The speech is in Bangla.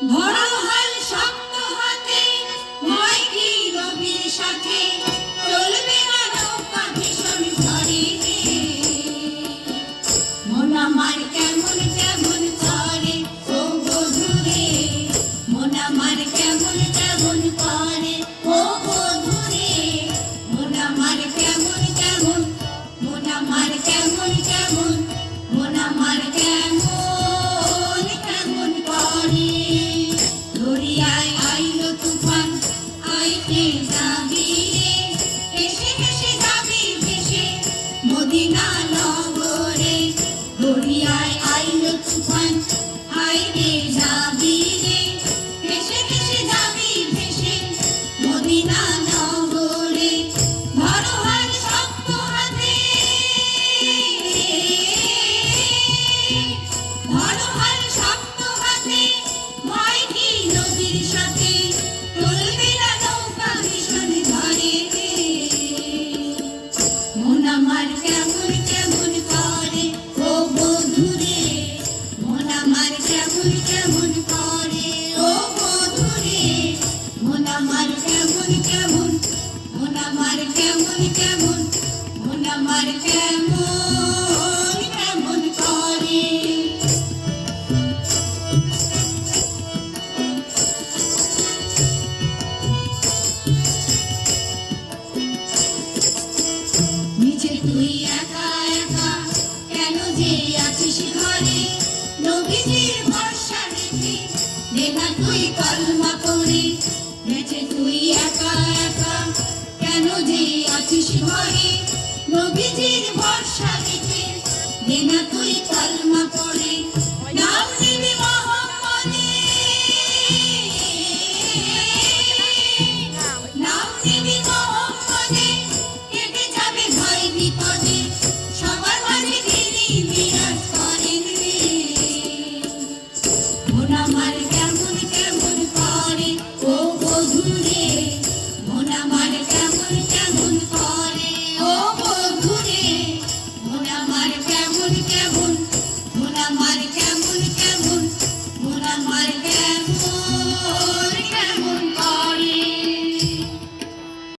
ধরো হাল শক্ত হাতে, ভয় কি নবীর সাথে, চলবে না নৌকা ভীষণ ঝড়ে। মন আমার কেমন কেমন করে ও বধূরে, মন আমার কেমন কেমন করে ও বধূরে, মন আমার কেমন কেমন, মন আমার কেমন কেমন, মন আমার কেমন কেমন করে। দরিয়ায় আইলো তুফান, আইতে যাবি রে, হেসে হেসে যাবি ভেসে মদিনা নগরে। দরিয়ায় আইলো তুফান, আইতে যাবি রে, হেসে হেসে যাবি ভেসে মদিনা নগরে। ধরো হাল শক্ত হাতে, ধরো হাল শক্ত হাতে, ভয় কি নবীর সাথে, চলবে না নৌকা ভীষণ ঝড়ে। মন আমার কেমন কেমন করে ও বধূরে, মন আমার কেমন কেমন করে ও বধূরে, মন আমার কেমন কেমন, মন আমার কেমন কেমন, মন আমার কেমন কেমন করে। নিচে তুই একা একা কেন যে আছিস ঘরে, নবীজির ভরসা রেখে দে না তুই কলমা পড়ে। নিচে তুই একা একা কেন যে আছিস ঘরে, নবীজির ভরসা রেখে দে না তুই কলমা পড়ে। নাম নিবি